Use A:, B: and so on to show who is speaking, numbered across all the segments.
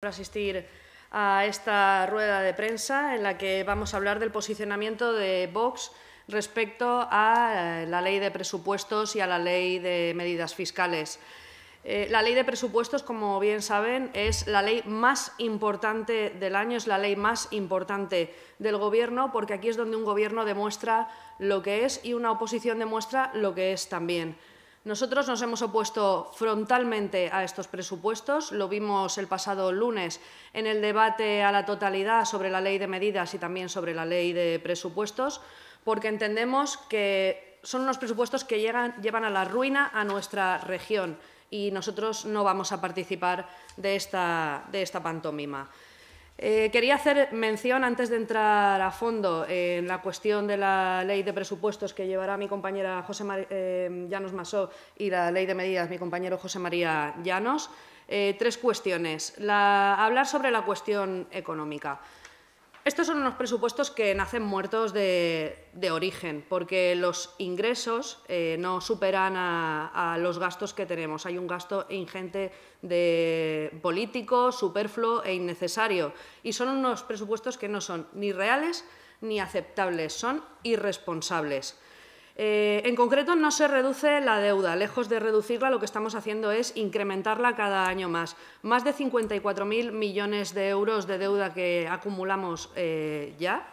A: Por asistir a esta rueda de prensa en la que vamos a hablar del posicionamiento de Vox respecto a la Ley de Presupuestos y a la Ley de Medidas Fiscales. La Ley de Presupuestos, como bien saben, es la ley más importante del año, es la ley más importante del Gobierno, porque aquí es donde un Gobierno demuestra lo que es y una oposición demuestra lo que es también. Nosotros nos hemos opuesto frontalmente a estos presupuestos. Lo vimos el pasado lunes en el debate a la totalidad sobre la Ley de Medidas y también sobre la Ley de Presupuestos, porque entendemos que son unos presupuestos que llevan a la ruina a nuestra región y nosotros no vamos a participar de esta pantomima. Quería hacer mención, antes de entrar a fondo en la cuestión de la Ley de Presupuestos que llevará mi compañera Llanos Massó y la Ley de Medidas mi compañero José María Llanos, tres cuestiones. Hablar sobre la cuestión económica. Estos son unos presupuestos que nacen muertos de origen, porque los ingresos no superan a los gastos que tenemos. Hay un gasto ingente de político, superfluo e innecesario. Y son unos presupuestos que no son ni reales ni aceptables, son irresponsables. En concreto, no se reduce la deuda. Lejos de reducirla, lo que estamos haciendo es incrementarla cada año más. Más de 54.000 millones de euros de deuda que acumulamos ya.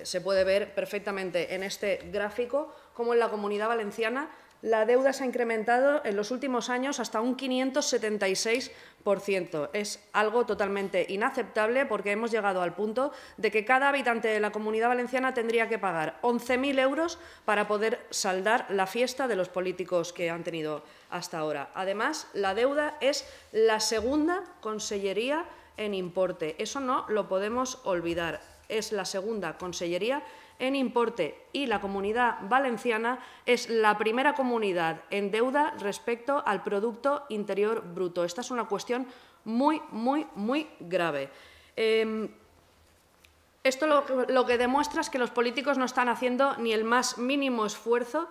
A: Se puede ver perfectamente en este gráfico cómo en la Comunidad Valenciana la deuda se ha incrementado en los últimos años hasta un 576%. Es algo totalmente inaceptable porque hemos llegado al punto de que cada habitante de la Comunidad Valenciana tendría que pagar 11.000 euros para poder saldar la fiesta de los políticos que han tenido hasta ahora. Además, la deuda es la segunda consellería en importe. Eso no lo podemos olvidar. Es la segunda consellería en importe y la Comunidad Valenciana es la primera comunidad en deuda respecto al Producto Interior Bruto. Esta es una cuestión muy grave. Esto lo que demuestra es que los políticos no están haciendo ni el más mínimo esfuerzo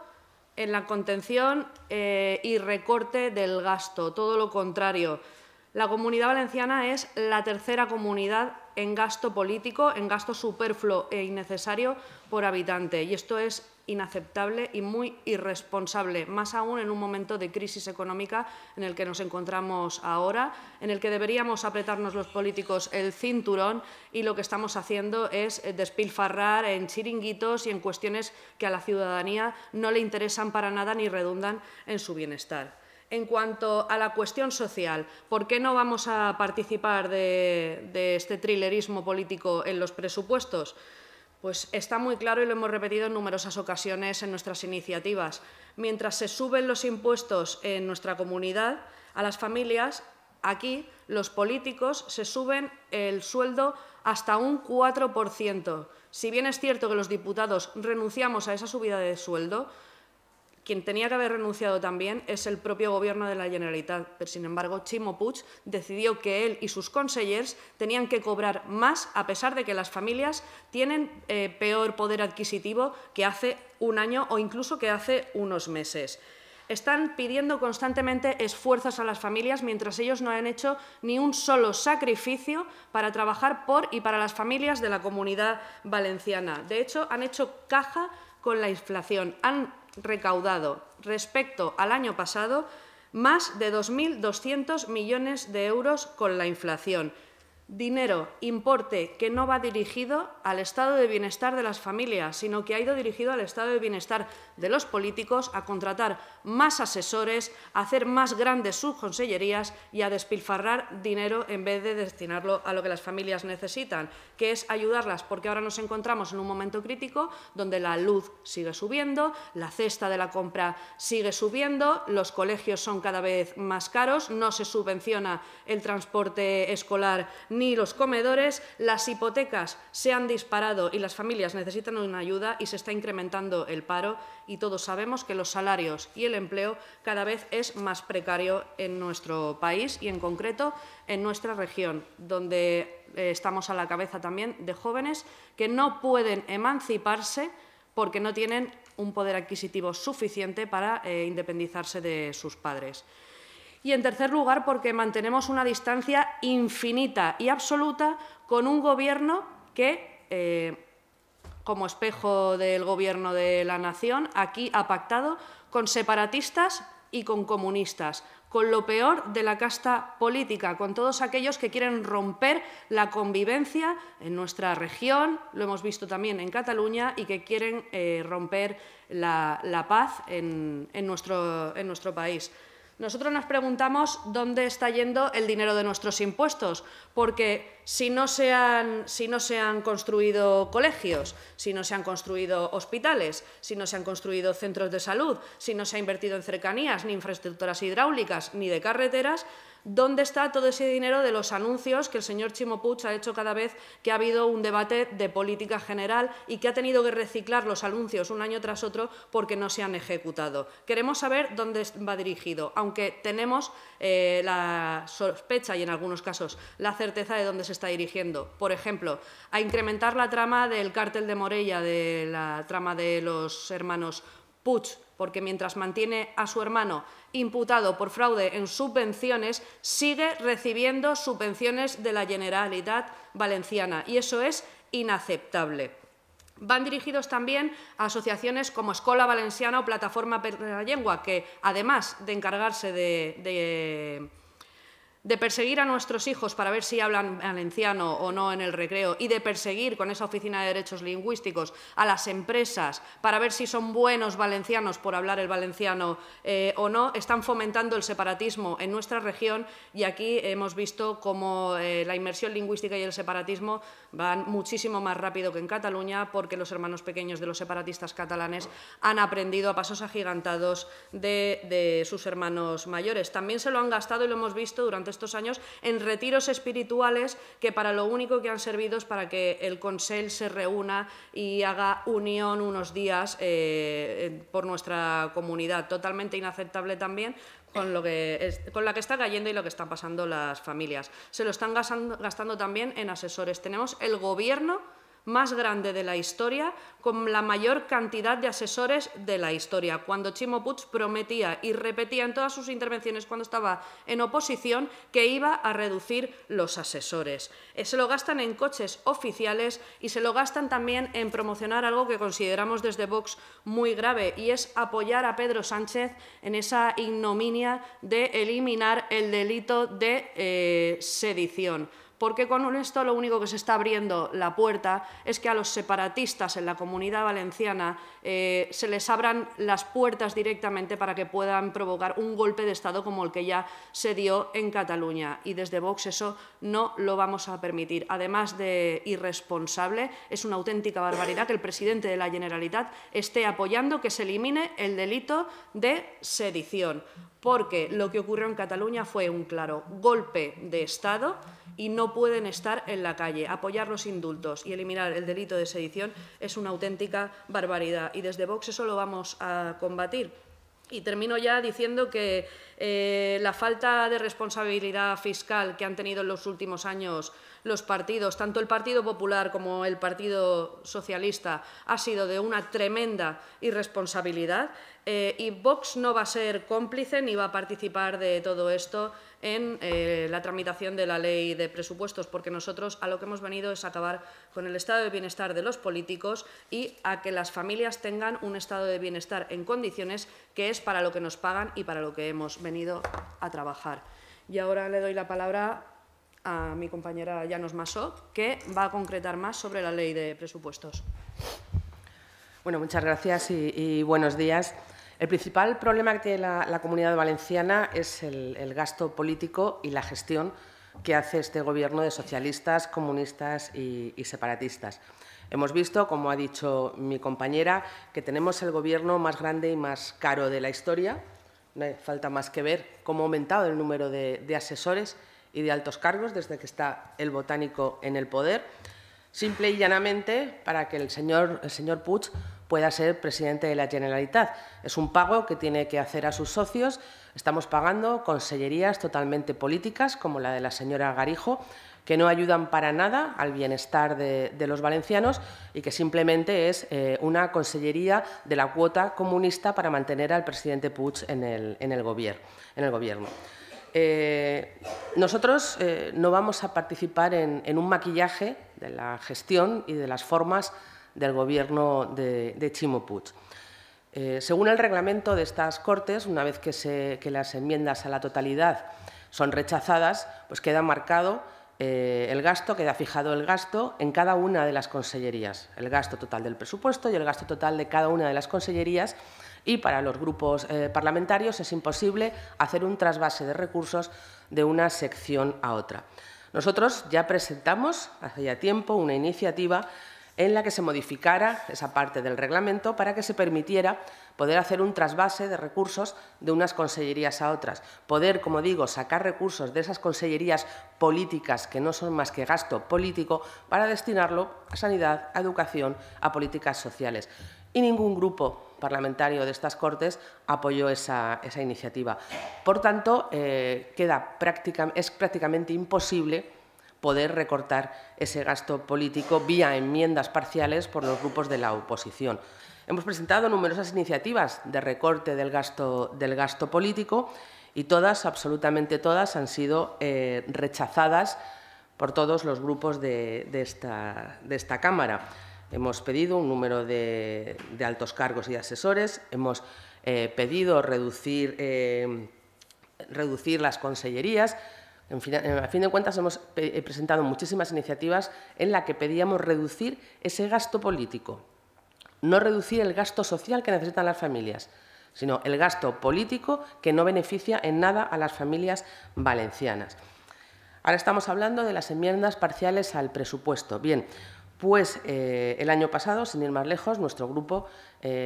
A: en la contención y recorte del gasto, todo lo contrario. La Comunidad Valenciana es la tercera comunidad en gasto político, en gasto superfluo e innecesario por habitante. Y esto es inaceptable y muy irresponsable, más aún en un momento de crisis económica en el que nos encontramos ahora, en el que deberíamos apretarnos los políticos el cinturón y lo que estamos haciendo es despilfarrar en chiringuitos y en cuestiones que a la ciudadanía no le interesan para nada ni redundan en su bienestar. En cuanto a la cuestión social, ¿por qué no vamos a participar de este trilerismo político en los presupuestos? Pues está muy claro y lo hemos repetido en numerosas ocasiones en nuestras iniciativas. Mientras se suben los impuestos en nuestra comunidad a las familias, aquí los políticos se suben el sueldo hasta un 4%. Si bien es cierto que los diputados renunciamos a esa subida de sueldo, quien tenía que haber renunciado también es el propio Gobierno de la Generalitat, pero sin embargo Ximo Puig decidió que él y sus consellers tenían que cobrar más a pesar de que las familias tienen peor poder adquisitivo que hace un año o incluso que hace unos meses. Están pidiendo constantemente esfuerzos a las familias mientras ellos no han hecho ni un solo sacrificio para trabajar por y para las familias de la Comunidad Valenciana. De hecho, han hecho caja con la inflación. Han recaudado respecto al año pasado más de 2.200 millones de euros con la inflación. Dinero, importe que no va dirigido al estado de bienestar de las familias, sino que ha ido dirigido al estado de bienestar de los políticos, a contratar más asesores, a hacer más grandes sus consellerías y a despilfarrar dinero en vez de destinarlo a lo que las familias necesitan, que es ayudarlas, porque ahora nos encontramos en un momento crítico donde la luz sigue subiendo, la cesta de la compra sigue subiendo, los colegios son cada vez más caros, no se subvenciona el transporte escolar ni los comedores, las hipotecas se han disparado y las familias necesitan una ayuda y se está incrementando el paro y todos sabemos que los salarios y el empleo cada vez es más precario en nuestro país y en concreto en nuestra región, donde estamos a la cabeza también de jóvenes que no pueden emanciparse porque no tienen un poder adquisitivo suficiente para independizarse de sus padres. Y, en tercer lugar, porque mantenemos una distancia infinita y absoluta con un Gobierno que, como espejo del Gobierno de la nación, aquí ha pactado con separatistas y con comunistas, con lo peor de la casta política, con todos aquellos que quieren romper la convivencia en nuestra región, lo hemos visto también en Cataluña, y que quieren romper la paz en nuestro país. Nosotros nos preguntamos dónde está yendo el dinero de nuestros impuestos, porque si no se han construido colegios, si no se han construido hospitales, si no se han construido centros de salud, si no se ha invertido en cercanías, ni infraestructuras hidráulicas, ni de carreteras, ¿dónde está todo ese dinero de los anuncios que el señor Ximo Puig ha hecho cada vez que ha habido un debate de política general y que ha tenido que reciclar los anuncios un año tras otro porque no se han ejecutado? Queremos saber dónde va dirigido, aunque tenemos la sospecha y, en algunos casos, la certeza de dónde se está dirigiendo. Por ejemplo, a incrementar la trama del cártel de Morella, de la trama de los hermanos Puig, porque mientras mantiene a su hermano imputado por fraude en subvenciones, sigue recibiendo subvenciones de la Generalitat Valenciana, y eso es inaceptable. Van dirigidos también a asociaciones como Escola Valenciana o Plataforma per la Llengua, que, además de encargarse de perseguir a nuestros hijos para ver si hablan valenciano o no en el recreo, y de perseguir con esa Oficina de Derechos Lingüísticos a las empresas para ver si son buenos valencianos por hablar el valenciano o no, están fomentando el separatismo en nuestra región, y aquí hemos visto cómo la inmersión lingüística y el separatismo van muchísimo más rápido que en Cataluña, porque los hermanos pequeños de los separatistas catalanes han aprendido a pasos agigantados de sus hermanos mayores. También se lo han gastado, y lo hemos visto durante estos años, en retiros espirituales que para lo único que han servido es para que el Consell se reúna y haga unión unos días por nuestra comunidad. Totalmente inaceptable también con la que está cayendo y lo que están pasando las familias. Se lo están gastando también en asesores. Tenemos el Gobierno más grande de la historia, con la mayor cantidad de asesores de la historia, cuando Ximo Puig prometía y repetía en todas sus intervenciones cuando estaba en oposición que iba a reducir los asesores. Se lo gastan en coches oficiales y se lo gastan también en promocionar algo que consideramos desde Vox muy grave, y es apoyar a Pedro Sánchez en esa ignominia de eliminar el delito de sedición. Porque con esto lo único que se está abriendo la puerta es que a los separatistas en la Comunidad Valenciana se les abran las puertas directamente para que puedan provocar un golpe de Estado como el que ya se dio en Cataluña. Y desde Vox eso no lo vamos a permitir. Además de irresponsable, es una auténtica barbaridad que el presidente de la Generalitat esté apoyando que se elimine el delito de sedición, porque lo que ocurrió en Cataluña fue un claro golpe de Estado y no pueden estar en la calle. Apoyar los indultos y eliminar el delito de sedición es una auténtica barbaridad, y desde Vox eso lo vamos a combatir. Y termino ya diciendo que la falta de responsabilidad fiscal que han tenido en los últimos años los partidos, tanto el Partido Popular como el Partido Socialista, ha sido de una tremenda irresponsabilidad, y Vox no va a ser cómplice ni va a participar de todo esto en la tramitación de la ley de presupuestos, porque nosotros a lo que hemos venido es acabar con el estado de bienestar de los políticos y a que las familias tengan un estado de bienestar en condiciones, que es para lo que nos pagan y para lo que hemos venido a trabajar. Y ahora le doy la palabra a mi compañera Llanos Massó, que va a concretar más sobre la ley de presupuestos.
B: Bueno, muchas gracias y buenos días. El principal problema que tiene la Comunidad Valenciana es el gasto político y la gestión que hace este Gobierno de socialistas, comunistas y separatistas. Hemos visto, como ha dicho mi compañera, que tenemos el Gobierno más grande y más caro de la historia. No hay falta más que ver cómo ha aumentado el número de asesores y de altos cargos desde que está el botánico en el poder, simple y llanamente para que el señor Puig pueda ser presidente de la Generalitat. Es un pago que tiene que hacer a sus socios. Estamos pagando consellerías totalmente políticas, como la de la señora Garijo, que no ayudan para nada al bienestar de los valencianos y que simplemente es una consellería de la cuota comunista para mantener al presidente Puig en el gobierno. Nosotros no vamos a participar en un maquillaje de la gestión y de las formas del Gobierno de Ximo Puig. Según el reglamento de estas Cortes, una vez que las enmiendas a la totalidad son rechazadas, pues queda marcado el gasto, queda fijado el gasto en cada una de las consellerías, el gasto total del presupuesto y el gasto total de cada una de las consellerías, y para los grupos parlamentarios es imposible hacer un trasvase de recursos de una sección a otra. Nosotros ya presentamos hace ya tiempo una iniciativa en la que se modificara esa parte del reglamento para que se permitiera poder hacer un trasvase de recursos de unas consellerías a otras, poder, como digo, sacar recursos de esas consellerías políticas que no son más que gasto político para destinarlo a sanidad, a educación, a políticas sociales. Y ningún grupo parlamentario de estas Cortes apoyó esa iniciativa. Por tanto, es prácticamente imposible poder recortar ese gasto político vía enmiendas parciales por los grupos de la oposición. Hemos presentado numerosas iniciativas de recorte del gasto político y todas, absolutamente todas, han sido rechazadas por todos los grupos de esta Cámara. Hemos pedido un número de altos cargos y asesores, hemos pedido reducir las consellerías. A fin de cuentas, hemos presentado muchísimas iniciativas en las que pedíamos reducir ese gasto político, no reducir el gasto social que necesitan las familias, sino el gasto político que no beneficia en nada a las familias valencianas. Ahora estamos hablando de las enmiendas parciales al presupuesto. Bien, pues el año pasado, sin ir más lejos, nuestro grupo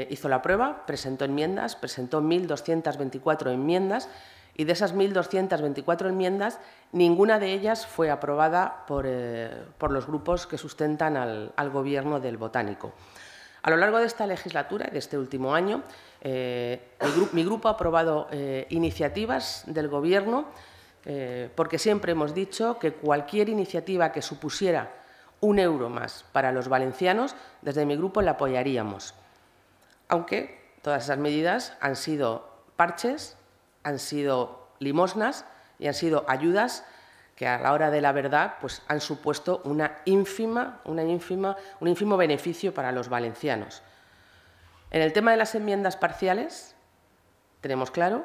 B: hizo la prueba, presentó enmiendas, presentó 1.224 enmiendas, y de esas 1.224 enmiendas, ninguna de ellas fue aprobada por los grupos que sustentan al Gobierno del Botánico. A lo largo de esta legislatura, de este último año, mi grupo ha aprobado iniciativas del Gobierno, porque siempre hemos dicho que cualquier iniciativa que supusiera €1 más para los valencianos, desde mi grupo la apoyaríamos. Aunque todas esas medidas han sido parches, han sido limosnas y han sido ayudas que a la hora de la verdad pues, han supuesto un ínfimo beneficio para los valencianos. En el tema de las enmiendas parciales, tenemos claro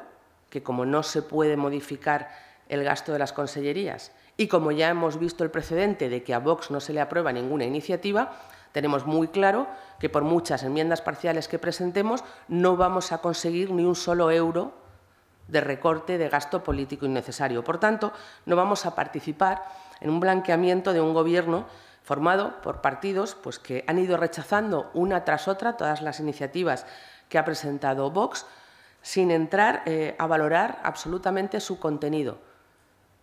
B: que como no se puede modificar el gasto de las consellerías y como ya hemos visto el precedente de que a Vox no se le aprueba ninguna iniciativa, tenemos muy claro que por muchas enmiendas parciales que presentemos no vamos a conseguir ni un solo euro de recorte de gasto político innecesario. Por tanto, no vamos a participar en un blanqueamiento de un Gobierno formado por partidos pues, que han ido rechazando una tras otra todas las iniciativas que ha presentado Vox, sin entrar a valorar absolutamente su contenido.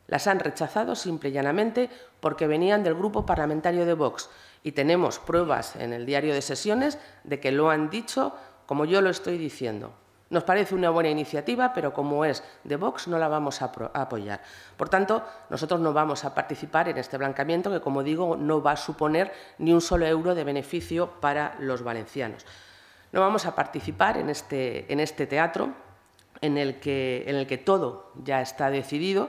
B: Las han rechazado simple y llanamente porque venían del grupo parlamentario de Vox y tenemos pruebas en el diario de sesiones de que lo han dicho como yo lo estoy diciendo. Nos parece una buena iniciativa, pero como es de Vox no la vamos a apoyar. Por tanto, nosotros no vamos a participar en este blanqueamiento que, como digo, no va a suponer ni un solo euro de beneficio para los valencianos. No vamos a participar en este teatro en el que todo ya está decidido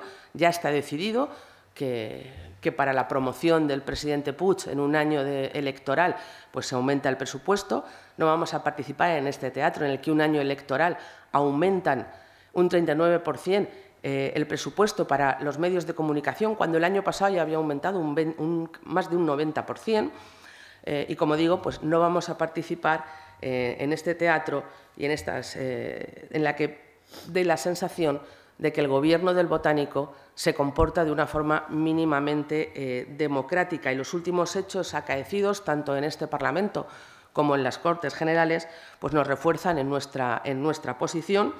B: que para la promoción del presidente Puig en un año electoral pues se aumenta el presupuesto. No vamos a participar en este teatro en el que un año electoral aumentan un 39% el presupuesto para los medios de comunicación, cuando el año pasado ya había aumentado más de un 90%. Y, como digo, pues no vamos a participar en este teatro y en la que dé la sensación de que el Gobierno del Botánico se comporta de una forma mínimamente democrática. Y los últimos hechos acaecidos, tanto en este Parlamento como en las Cortes Generales, pues nos refuerzan en nuestra posición.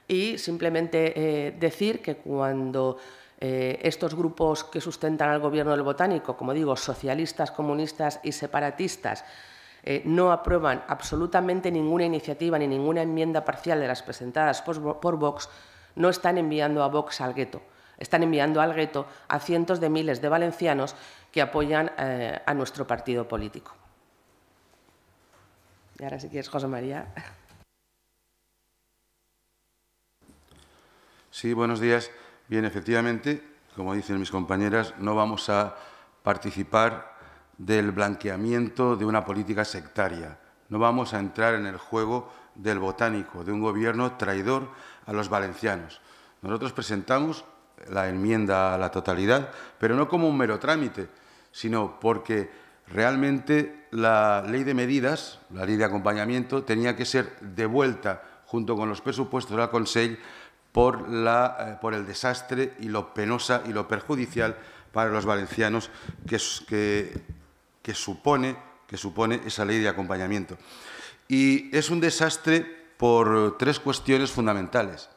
B: Y simplemente decir que cuando estos grupos que sustentan al Gobierno del Botánico, como digo, socialistas, comunistas y separatistas, no aprueban absolutamente ninguna iniciativa ni ninguna enmienda parcial de las presentadas por Vox, no están enviando a Vox al gueto, están enviando al gueto a cientos de miles de valencianos que apoyan a nuestro partido político. Y ahora, si quieres, José María.
C: Sí, buenos días. Bien, efectivamente, como dicen mis compañeras, no vamos a participar del blanqueamiento de una política sectaria. No vamos a entrar en el juego del botánico, de un gobierno traidor a los valencianos. Nosotros presentamos la enmienda a la totalidad, pero no como un mero trámite, sino porque realmente la ley de medidas, la ley de acompañamiento, tenía que ser devuelta junto con los presupuestos al Consell por el desastre y lo penosa y lo perjudicial para los valencianos que supone esa ley de acompañamiento. Y es un desastre por tres cuestiones fundamentales.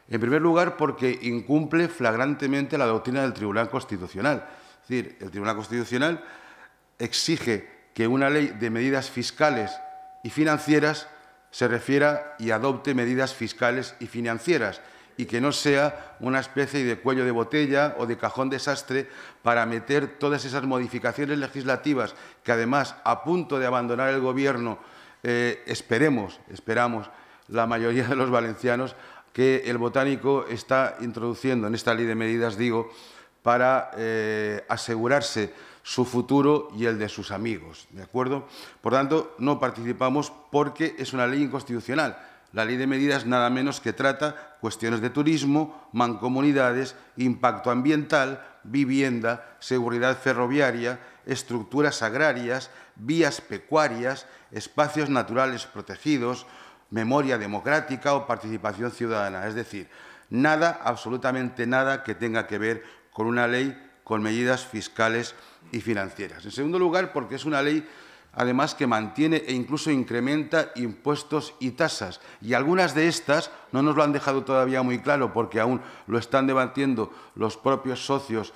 C: En primer lugar, porque incumple flagrantemente la doctrina del Tribunal Constitucional. Es decir, el Tribunal Constitucional exige que una ley de medidas fiscales y financieras se refiera y adopte medidas fiscales y financieras y que no sea una especie de cuello de botella o de cajón desastre para meter todas esas modificaciones legislativas que, además, a punto de abandonar el Gobierno, esperamos, la mayoría de los valencianos, que el botánico está introduciendo en esta ley de medidas, digo, para asegurarse su futuro y el de sus amigos, ¿de acuerdo? Por tanto, no participamos porque es una ley inconstitucional. La ley de medidas nada menos que trata cuestiones de turismo, mancomunidades, impacto ambiental, vivienda, seguridad ferroviaria, estructuras agrarias, vías pecuarias, espacios naturales protegidos, memoria democrática o participación ciudadana. Es decir, nada, absolutamente nada que tenga que ver con una ley con medidas fiscales y financieras. En segundo lugar, porque es una ley, además, que mantiene e incluso incrementa impuestos y tasas. Y algunas de estas no nos lo han dejado todavía muy claro, porque aún lo están debatiendo los propios socios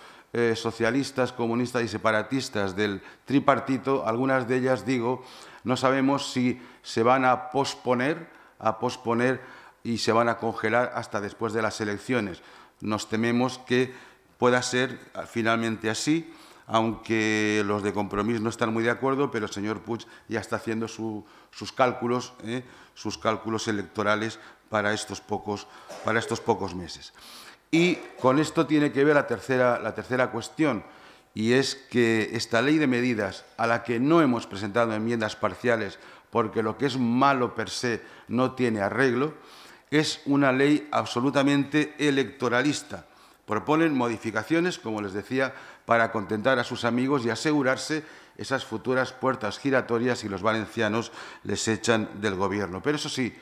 C: socialistas, comunistas y separatistas del tripartito. Algunas de ellas, digo, no sabemos si se van a posponer y se van a congelar hasta después de las elecciones. Nos tememos que pueda ser finalmente así, aunque los de Compromís no están muy de acuerdo, pero el señor Puig ya está haciendo sus cálculos electorales para estos pocos meses. Y con esto tiene que ver la tercera cuestión, y es que esta ley de medidas, a la que no hemos presentado enmiendas parciales, porque lo que es malo per se no tiene arreglo, es una ley absolutamente electoralista. Proponen modificaciones, como les decía, para contentar a sus amigos y asegurarse esas futuras puertas giratorias si los valencianos les echan del Gobierno. Pero eso sí,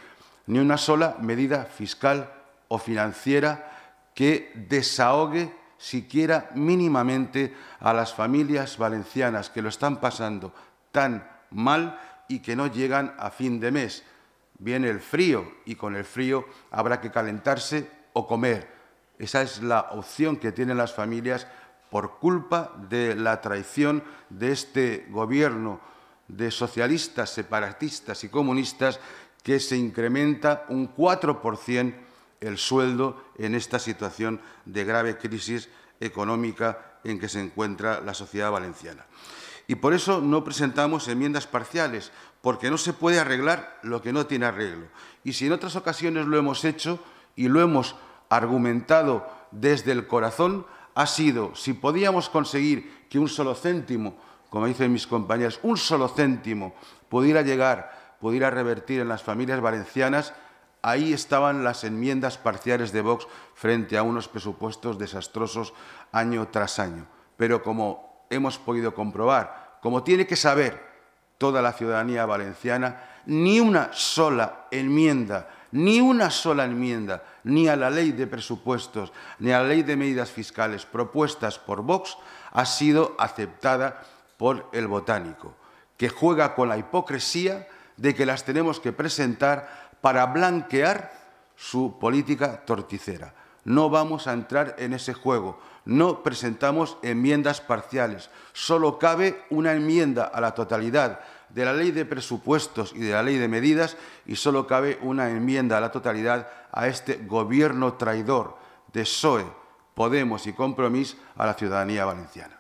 C: ni una sola medida fiscal o financiera que desahogue siquiera mínimamente a las familias valencianas que lo están pasando tan mal y que no llegan a fin de mes. Viene el frío y con el frío habrá que calentarse o comer. Esa es la opción que tienen las familias por culpa de la traición de este Gobierno de socialistas, separatistas y comunistas, que se incrementa un 4% el sueldo en esta situación de grave crisis económica en que se encuentra la sociedad valenciana. Y por eso no presentamos enmiendas parciales, porque no se puede arreglar lo que no tiene arreglo. Y si en otras ocasiones lo hemos hecho y lo hemos argumentado desde el corazón, ha sido si podíamos conseguir que un solo céntimo, como dicen mis compañeros, un solo céntimo pudiera revertir en las familias valencianas, ahí estaban las enmiendas parciales de Vox frente a unos presupuestos desastrosos año tras año. Pero como hemos podido comprobar, como tiene que saber toda la ciudadanía valenciana, ni una sola enmienda, ni a la ley de presupuestos, ni a la ley de medidas fiscales propuestas por Vox ha sido aceptada por el botánico, que juega con la hipocresía de que las tenemos que presentar para blanquear su política torticera. No vamos a entrar en ese juego, no presentamos enmiendas parciales, solo cabe una enmienda a la totalidad de la ley de presupuestos y de la ley de medidas, y solo cabe una enmienda a la totalidad a este Gobierno traidor de PSOE, Podemos y Compromís a la ciudadanía valenciana.